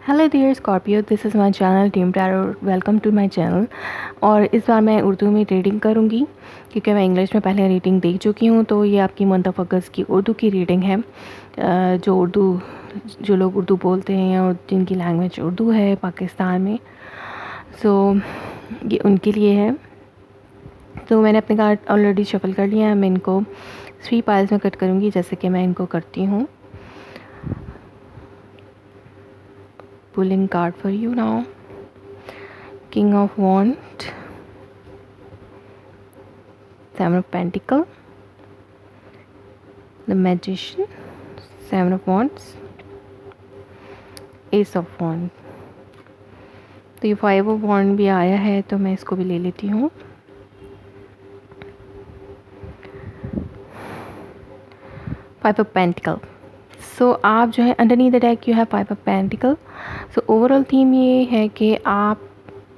Hello dear Scorpio, this is my channel team tarot. Welcome to my channel. और इस बार मैं उर्दू में reading करूँगी क्योंकि मैं इंग्लिश में पहले रीडिंग दे चुकी हूँ। तो ये आपकी मंथ ऑफ अगस्त की उर्दू की रीडिंग है। जो लोग उर्दू बोलते हैं और जिनकी लैंग्वेज उर्दू है पाकिस्तान में, सो ये उनके लिए है। तो मैंने अपने कार्ड ऑलरेडी शफल कर लिया है। मैं इनको 3 पाइल्स में कट करूँगी जैसे कि मैं इनको करती हूँ। Pulling card for you now. King of Wands, Seven of Pentacles, the Magician, Seven of Wands, Ace of Wands। तो ये 5 ऑफ वॉन्ड भी आया है तो मैं इसको भी ले लेती हूँ। Five of pentacle. सो आप जो है underneath the deck you have 5 of pentacle. So overall theme ये है कि आप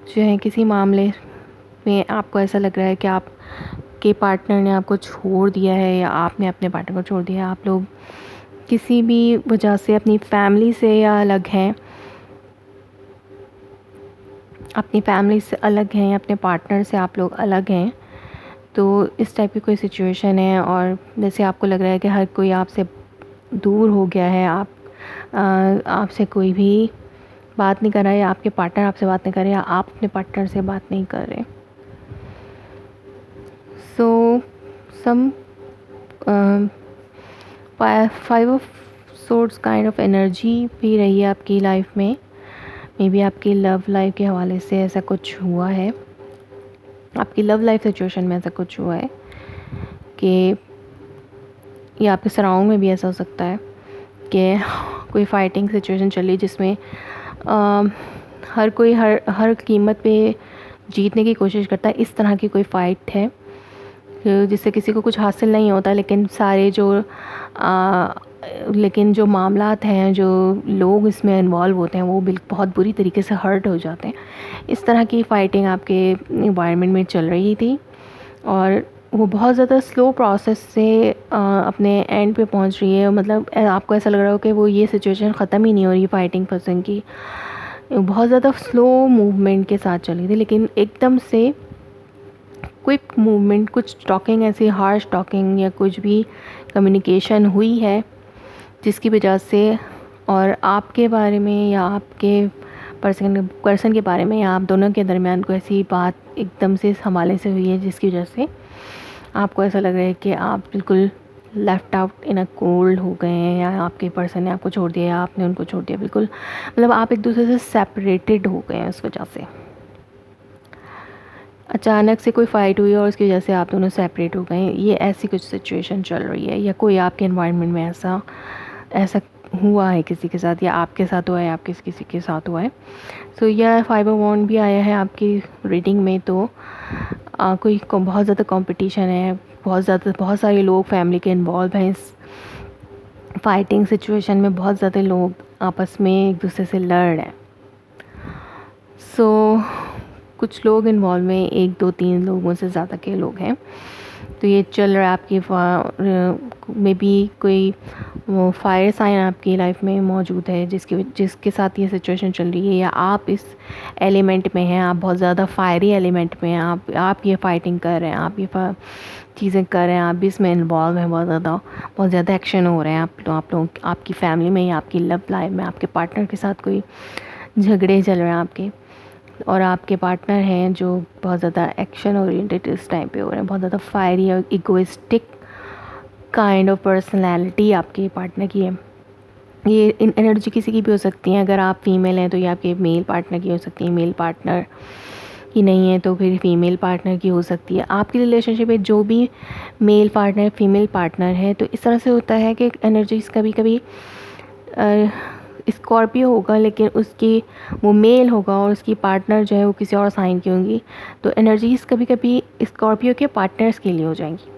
जो है किसी मामले में आपको ऐसा लग रहा है कि आप के पार्टनर ने आपको छोड़ दिया है या आपने अपने पार्टनर को छोड़ दिया है। आप लोग किसी भी वजह से अपनी फैमिली से या अलग हैं, अपनी फैमिली से अलग हैं या अपने पार्टनर से आप लोग अलग हैं। तो इस टाइप की कोई सिचुएशन है और जैसे आपको लग रहा है कि हर कोई आपसे दूर हो गया है, आपसे कोई भी बात नहीं कर रहा है या आपके पार्टनर आपसे बात नहीं कर रहे या आप अपने पार्टनर से बात नहीं कर रहे। सो सम 5 of swords kind of energy भी रही है आपकी लाइफ में। मे बी आपकी लव लाइफ के हवाले से ऐसा कुछ हुआ है, आपकी लव लाइफ सिचुएशन में ऐसा कुछ हुआ है कि या आपके सराउंड में भी ऐसा हो सकता है कि कोई फाइटिंग सिचुएशन चली जिसमें हर कोई हर कीमत पे जीतने की कोशिश करता है। इस तरह की कोई फ़ाइट है जिससे किसी को कुछ हासिल नहीं होता, लेकिन जो मामलात हैं, जो लोग इसमें इन्वॉल्व होते हैं वो बहुत बुरी तरीके से हर्ट हो जाते हैं। इस तरह की फ़ाइटिंग आपके इन्वायरमेंट में चल रही थी और वो बहुत ज़्यादा स्लो प्रोसेस से अपने एंड पे पहुंच रही है। मतलब आपको ऐसा लग रहा हो कि वो ये सिचुएशन ख़त्म ही नहीं हो रही फाइटिंग पर्सन की। बहुत ज़्यादा स्लो मूवमेंट के साथ चली थी, लेकिन एकदम से क्विक मूवमेंट, कुछ टॉकिंग, ऐसी हार्श टॉकिंग या कुछ भी कम्युनिकेशन हुई है जिसकी वजह से और आपके बारे में या आपके पर्सन के बारे में या आप दोनों के दरमियान कोई ऐसी बात एकदम से हवाले से हुई है जिसकी वजह से आपको ऐसा लग रहा है कि आप बिल्कुल left out in a cold हो गए हैं या आपके पर्सन ने आपको छोड़ दिया या आपने उनको छोड़ दिया। बिल्कुल मतलब आप एक दूसरे से सेपरेटेड हो गए हैं उस वजह से। अचानक से कोई फ़ाइट हुई और उसकी वजह से आप दोनों सेपरेट हो गए हैं। ये ऐसी कुछ सिचुएशन चल रही है या कोई आपके एनवायरनमेंट में ऐसा हुआ है किसी के साथ, या आपके साथ हुआ है, आपके किसी के साथ हुआ है। सो यह 5 ऑफ वॉन्ड भी आया है आपकी रीडिंग में। तो बहुत ज़्यादा कंपटीशन है, बहुत सारे लोग फैमिली के इन्वॉल्व हैं इस फाइटिंग सिचुएशन में। बहुत ज़्यादा लोग आपस में एक दूसरे से लड़ रहे हैं। सो कुछ लोग इन्वॉल्व में 1 2 3 लोगों से ज़्यादा के लोग हैं। तो ये चल रहा है आपकी में भी कोई फायर साइन आपकी लाइफ में मौजूद है जिसके साथ ये सिचुएशन चल रही है, या आप इस एलिमेंट में हैं, आप बहुत ज़्यादा फायरी एलिमेंट में हैं, आप ये फाइटिंग कर रहे हैं, आप ये चीज़ें कर रहे हैं, आप भी इसमें इन्वॉल्व हैं। बहुत ज़्यादा एक्शन हो रहे हैं आप लोग आपकी फैमिली में या आपकी लव लाइफ में। आपके पार्टनर के साथ कोई झगड़े चल रहे हैं आपके, और आपके पार्टनर हैं जो बहुत ज़्यादा एक्शन ओरिएंटेड इस टाइम पे हो रहे हैं। बहुत ज़्यादा फायरी और इगोइस्टिक काइंड ऑफ पर्सनैलिटी आपके पार्टनर की है। ये इन एनर्जी किसी की भी हो सकती है। अगर आप फीमेल हैं तो ये आपके मेल पार्टनर की हो सकती है, मेल पार्टनर की नहीं है तो फिर फीमेल पार्टनर की हो सकती है। आपकी रिलेशनशिप में जो भी मेल पार्टनर फीमेल पार्टनर है, तो इस तरह से होता है कि एनर्जीज कभी कभी स्कॉर्पियो होगा लेकिन उसकी वो मेल होगा और उसकी पार्टनर जो है वो किसी और साइन की होंगी, तो एनर्जीज़ कभी कभी स्कॉर्पियो के पार्टनर्स के लिए हो जाएंगी।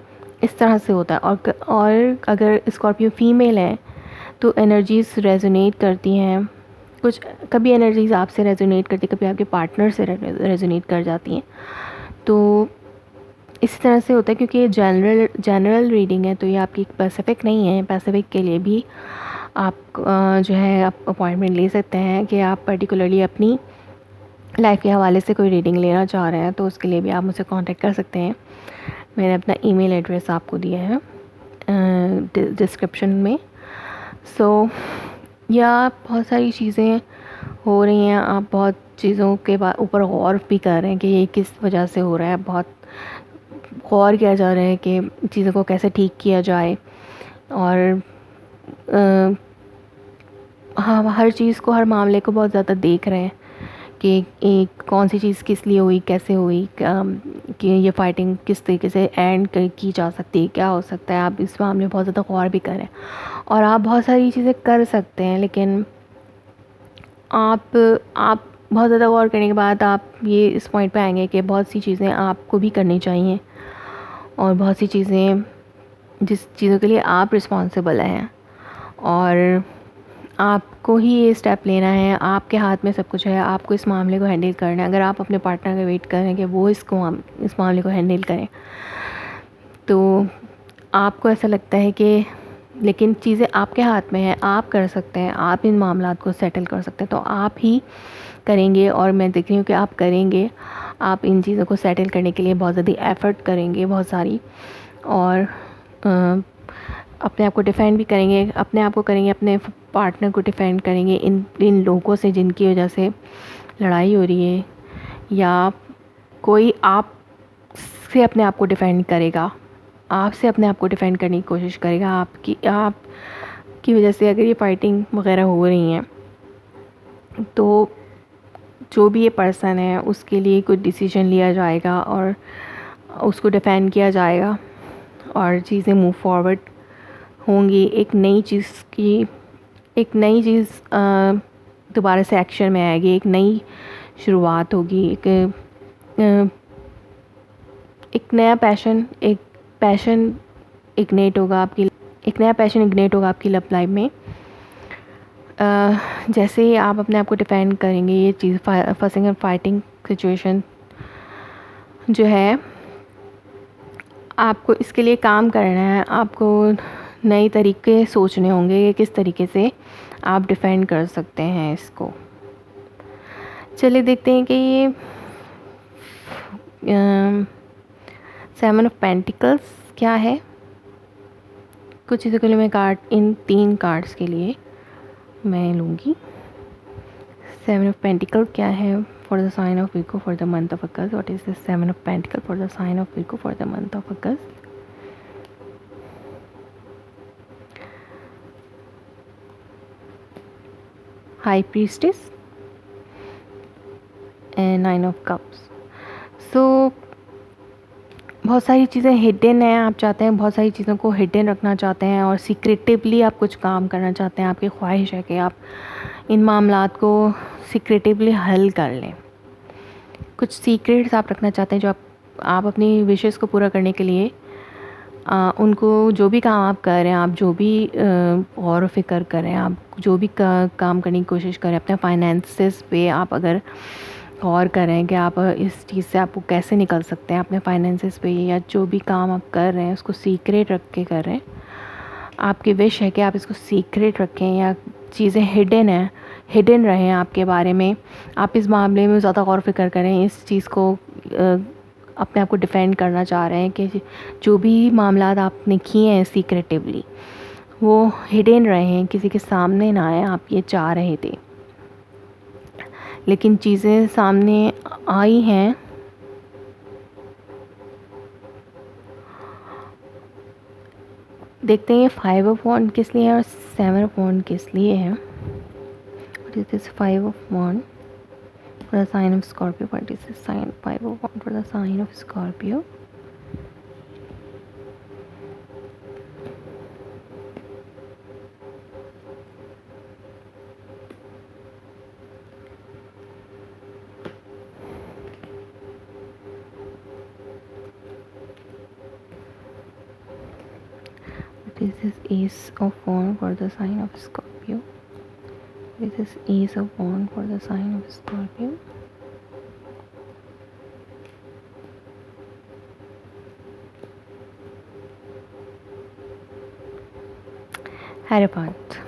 इस तरह से होता है। और अगर स्कॉर्पियो फीमेल है तो एनर्जीज़ रेजोनेट करती हैं। कुछ कभी एनर्जीज़ आपसे रेजोनेट करती, कभी आपके पार्टनर से रेजोनेट कर जाती हैं। तो इस तरह से होता है क्योंकि ये जनरल रीडिंग है, तो ये आपकी पैसिफिक नहीं है। पैसिफिक के लिए भी आप जो है आप अपॉइंटमेंट ले सकते हैं कि आप पर्टिकुलरली अपनी लाइफ के हवाले से कोई रीडिंग लेना चाह रहे हैं, तो उसके लिए भी आप मुझसे कांटेक्ट कर सकते हैं। मैंने अपना ईमेल एड्रेस आपको दिया है डिस्क्रिप्शन में। सो या बहुत सारी चीज़ें हो रही हैं, आप बहुत चीज़ों के ऊपर गौर भी कर रहे हैं कि ये किस वजह से हो रहा है, बहुत गौर किया जा रहा है कि चीज़ों को कैसे ठीक किया जाए। और हाँ, हर चीज़ को, हर मामले को बहुत ज़्यादा देख रहे हैं कि एक कौन सी चीज़ किस लिए हुई, कैसे हुई, कि ये फाइटिंग किस तरीके से एंड की जा सकती है, क्या हो सकता है। आप इस मामले में बहुत ज़्यादा गौर भी करें, और आप बहुत सारी चीज़ें कर सकते हैं, लेकिन आप बहुत ज़्यादा गौर करने के बाद आप ये इस पॉइंट पे आएंगे कि बहुत सी चीज़ें आपको भी करनी चाहिए, और बहुत सी चीज़ें जिस चीज़ों के लिए आप रिस्पॉन्सिबल हैं, और आपको ही ये स्टेप लेना है। आपके हाथ में सब कुछ है, आपको इस मामले को हैंडल करना है। अगर आप अपने पार्टनर का वेट करें कि वो इस मामले को हैंडल करें, तो आपको ऐसा लगता है कि, लेकिन चीज़ें आपके हाथ में हैं, आप कर सकते हैं, आप इन मामलात को सेटल कर सकते हैं, तो आप ही करेंगे। और मैं देख रही हूँ कि आप करेंगे, आप इन चीज़ों को सेटल करने के लिए बहुत ज़्यादा एफ़र्ट करेंगे, बहुत सारी, और अपने आप को डिफेंड भी करेंगे, अपने आप को करेंगे, अपने पार्टनर को डिफेंड करेंगे इन लोगों से जिनकी वजह से लड़ाई हो रही है, या कोई आप से अपने आप को डिफेंड करेगा, आपसे अपने आप को डिफेंड करने की कोशिश करेगा। आपकी वजह से अगर ये फाइटिंग वगैरह हो रही हैं, तो जो भी ये पर्सन है उसके लिए कोई डिसीजन लिया जाएगा और उसको डिफेंड किया जाएगा, और चीज़ें मूव फॉरवर्ड होंगी। एक नई चीज़ दोबारा से एक्शन में आएगी, एक नई शुरुआत होगी, एक नया पैशन इग्नेट होगा आपकी, एक नया पैशन इग्नेट होगा आपकी लव लाइफ में। जैसे ही आप अपने आप को डिफेंड करेंगे, ये चीज़ फंसिंग एंड फाइटिंग सिचुएशन जो है, आपको इसके लिए काम करना है, आपको नए तरीके सोचने होंगे कि किस तरीके से आप डिफेंड कर सकते हैं इसको। चलिए देखते हैं कि ये 7 ऑफ पेंटिकल्स क्या है। कुछ चीज़ों के लिए मैं इन 3 कार्ड्स के लिए मैं लूँगी। 7 ऑफ पेंटिकल क्या है for the sign of Virgo for the month of August? What is this 7 of pentacles for the sign of Virgo for the month of August? High priestess and 9 of cups. So बहुत सारी चीज़ें hidden हैं, आप चाहते हैं बहुत सारी चीज़ों को हिडन रखना चाहते हैं, और सीक्रेटिवली आप कुछ काम करना चाहते हैं। आपकी ख्वाहिश है कि आप इन मामलात को सीक्रेटिवली हल कर लें। कुछ सीक्रेट्स आप रखना चाहते हैं जो आप अपनी विशेज़ को पूरा करने के लिए उनको, जो भी काम आप कर रहे हैं, आप जो भी गौर व फिक्र कर रहे हैं, आप जो भी काम करने की कोशिश करें अपने फाइनेंसेस पे, आप अगर गौर करें कि आप इस चीज़ से आपको कैसे निकल सकते हैं अपने फाइनेंसेस पे, या जो भी काम आप कर रहे हैं उसको सीक्रेट रख के कर रहे हैं। आपकी विश है कि आप इसको सीक्रेट रखें, या चीज़ें हिडन रहें आपके बारे में। आप इस मामले में ज़्यादा गौर फिक्र करें, इस चीज़ को अपने आप को डिफेंड करना चाह रहे हैं कि जो भी मामलात आपने किए हैं सीक्रेटिवली, वो हिडन रहें, किसी के सामने ना आए। आप ये चाह रहे थे, लेकिन चीज़ें सामने आई हैं। देखते हैं ये 5 ऑफ वॉन्ड किस लिए है और 7 ऑफ वॉन्ड किस लिए है। What is this 5 of wand for the sign of Scorpio? What is this 5 of wand for the sign of Scorpio? This is Ace of Wands for the sign of Scorpio. This is Ace of Wands for the sign of Scorpio. Hierophant.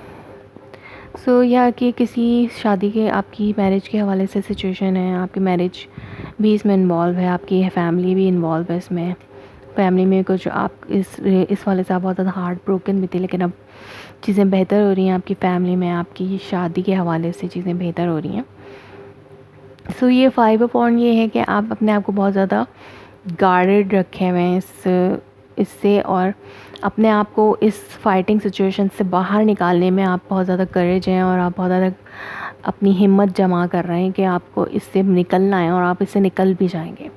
सो या कि किसी शादी के आपकी marriage के हवाले से situation है, आपकी मैरिज भी इसमें इन्वॉल्व है, आपकी फैमिली भी इन्वॉल्व है इसमें। फैमिली में कुछ आप इस वाले से आप बहुत ज़्यादा हार्ट ब्रोकन भी थे, लेकिन अब चीज़ें बेहतर हो रही हैं आपकी फ़ैमिली में, आपकी शादी के हवाले से चीज़ें बेहतर हो रही हैं। सो ये 5 पॉइंट ये है कि आप अपने आप को बहुत ज़्यादा गार्डेड रखे हुए हैं इससे, और अपने आप को इस फाइटिंग सिचुएशन से बाहर निकालने में आप बहुत ज़्यादा करेज हैं, और आप बहुत ज़्यादा अपनी हिम्मत जमा कर रहे हैं कि आपको इससे निकलना है, और आप इससे निकल भी जाएंगे।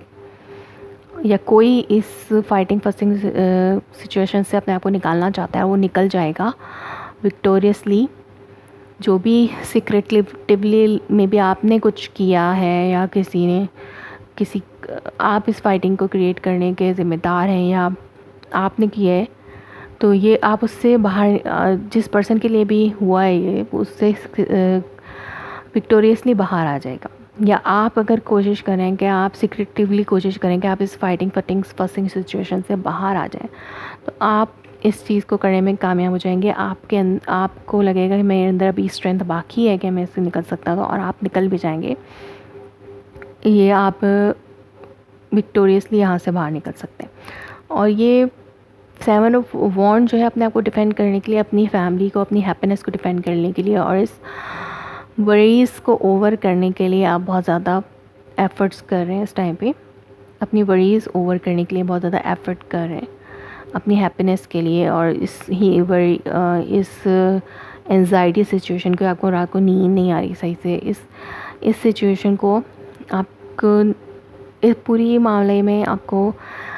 या कोई इस फाइटिंग फस्टिंग सिचुएशन से अपने आप को निकालना चाहता है, वो निकल जाएगा विक्टोरियसली। जो भी सिक्रेटिवली मे बी आपने कुछ किया है, या आप इस फाइटिंग को क्रिएट करने के ज़िम्मेदार हैं, या आपने किया है, तो ये आप उससे बाहर, जिस पर्सन के लिए भी हुआ है ये, उससे विक्टोरियसली बाहर आ जाएगा। या आप अगर कोशिश करें कि आप सिक्रेटिवली कोशिश करें कि आप इस फाइटिंग फस्टिंग सिचुएशन से बाहर आ जाएं, तो आप इस चीज़ को करने में कामयाब हो जाएंगे। आपको लगेगा कि मेरे अंदर अभी स्ट्रेंथ बाकी है कि मैं इससे निकल सकता हूँ, और आप निकल भी जाएंगे। ये आप विक्टोरियसली यहाँ से बाहर निकल सकते हैं। और ये 7 ऑफ वॉन्ड जो है अपने आप को डिफेंड करने के लिए, अपनी फैमिली को, अपनी हैप्पीनेस को डिफेंड करने के लिए, और इस वरीज़ को ओवर करने के लिए आप बहुत ज़्यादा एफ़र्ट्स कर रहे हैं इस टाइम पे। अपनी वरीज़ ओवर करने के लिए बहुत ज़्यादा एफ़र्ट कर रहे हैं अपनी हैप्पीनेस के लिए। और इस एंजाइटी सिचुएशन को, आपको रात को नींद नहीं आ रही सही से, इस सिचुएशन को, आपको इस पूरी मामले में आपको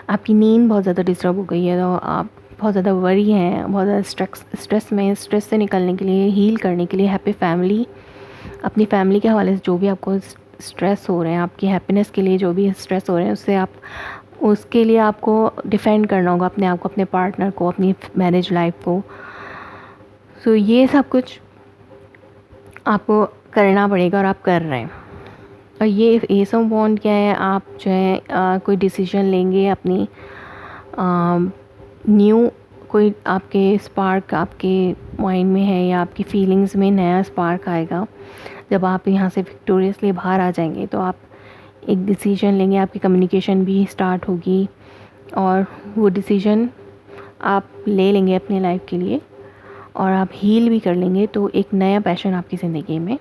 आपकी नींद बहुत ज़्यादा डिस्टर्ब हो गई है, तो आप बहुत ज़्यादा वरी हैं, बहुत ज़्यादा स्ट्रेस से निकलने के लिए, हील करने के लिए, हैप्पी फैमिली, अपनी फैमिली के हवाले से जो भी आपको स्ट्रेस हो रहे हैं, आपकी हैप्पीनेस के लिए जो भी स्ट्रेस हो रहे हैं, उसके लिए आपको डिफेंड करना होगा अपने आप को, अपने पार्टनर को, अपनी मैरिज लाइफ को। सो ये सब कुछ आपको करना पड़ेगा, और आप कर रहे हैं। और ये एस ऑफ वॉन्ड क्या है, आप जो है कोई डिसीजन लेंगे अपनी न्यू, कोई आपके स्पार्क आपके माइंड में है, या आपकी फीलिंग्स में नया स्पार्क आएगा। जब आप यहाँ से विक्टोरियसली बाहर आ जाएंगे, तो आप एक डिसीजन लेंगे, आपकी कम्युनिकेशन भी स्टार्ट होगी, और वो डिसीजन आप ले लेंगे अपनी लाइफ के लिए, और आप हील भी कर लेंगे। तो एक नया पैशन आपकी ज़िंदगी में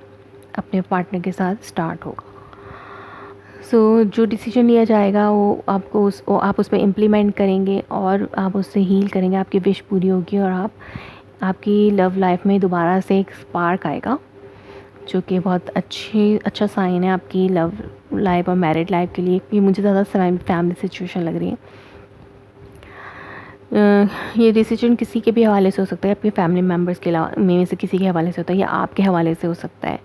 अपने पार्टनर के साथ स्टार्ट होगा। सो जो डिसीजन लिया जाएगा वो आप उस पर इम्प्लीमेंट करेंगे, और आप उससे हील करेंगे, आपकी विश पूरी होगी, और आपकी लव लाइफ में दोबारा से एक स्पार्क आएगा, जो कि बहुत अच्छा साइन है आपकी लव लाइफ और मैरिड लाइफ के लिए। ये मुझे ज़्यादा फैमिली सिचुएशन लग रही है। ये डिसीजन किसी के भी हवाले से हो सकता है, आपके फैमिली मेम्बर्स के में से किसी के हवाले से होता है, या आपके हवाले से हो सकता है।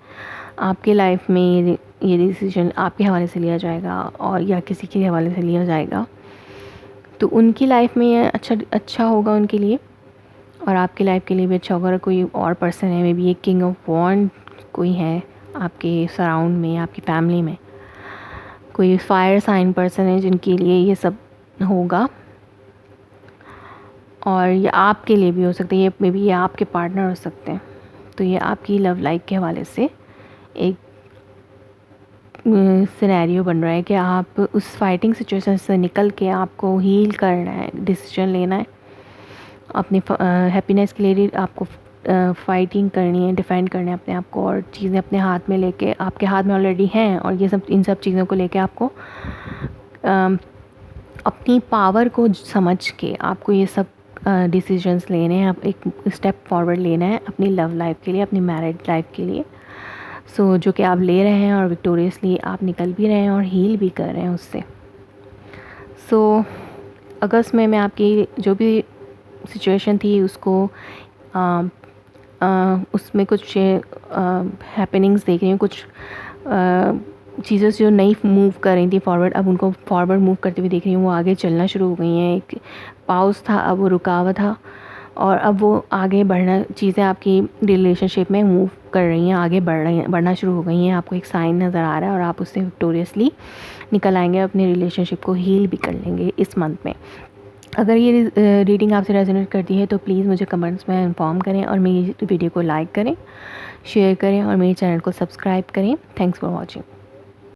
आपके लाइफ में ये डिसीजन आपके हवाले से लिया जाएगा, और या किसी के हवाले से लिया जाएगा, तो उनकी लाइफ में ये अच्छा होगा उनके लिए, और आपकी लाइफ के लिए भी अच्छा होगा। अगर कोई और पर्सन है, मे बी एक किंग ऑफ वॉन्ड कोई है आपके सराउंड में, आपकी फैमिली में कोई फायर साइन पर्सन है जिनके लिए ये सब होगा, और ये आपके लिए भी हो सकता है, ये मे बी ये आपके पार्टनर हो सकते हैं। तो ये आपकी लव लाइफ के हवाले से एक सिनेरियो बन रहा है कि आप उस फाइटिंग सिचुएशन से निकल के आपको हील करना है, डिसीजन लेना है, अपनी हैप्पीनेस के लिए आपको फाइटिंग करनी है, डिफेंड करना है अपने आप को, और चीज़ें अपने हाथ में लेके, आपके हाथ में ऑलरेडी हैं, और ये सब इन सब चीज़ों को लेके आपको अपनी पावर को समझ के आपको ये सब डिसीजंस लेने हैं, आप एक स्टेप फॉरवर्ड लेना है अपनी लव लाइफ के लिए, अपनी मैरिड लाइफ के लिए। सो जो कि आप ले रहे हैं, और विक्टोरियसली आप निकल भी रहे हैं, और हील भी कर रहे हैं उससे। सो अगस्त में मैं आपकी जो भी सिचुएशन थी उसको उसमें कुछ हैपनिंग्स देख रही हूँ, कुछ चीज़ें जो नई मूव कर रही थी फॉरवर्ड, अब उनको फॉरवर्ड मूव करते हुए देख रही हूँ, वो आगे चलना शुरू हो गई हैं। एक पाउस था, अब वो रुका हुआ था, और अब वो आगे बढ़ना, चीज़ें आपकी रिलेशनशिप में मूव कर रही हैं, आगे बढ़ना शुरू हो गई हैं। आपको एक साइन नज़र आ रहा है, और आप उससे विक्टोरियसली निकल आएंगे, अपनी रिलेशनशिप को हील भी कर लेंगे इस मंथ में। अगर ये रीडिंग आपसे रेजोनेट करती है तो प्लीज़ मुझे कमेंट्स में इन्फॉर्म करें, और मेरी वीडियो को लाइक करें, शेयर करें और मेरे चैनल को सब्सक्राइब करें। Thanks for watching.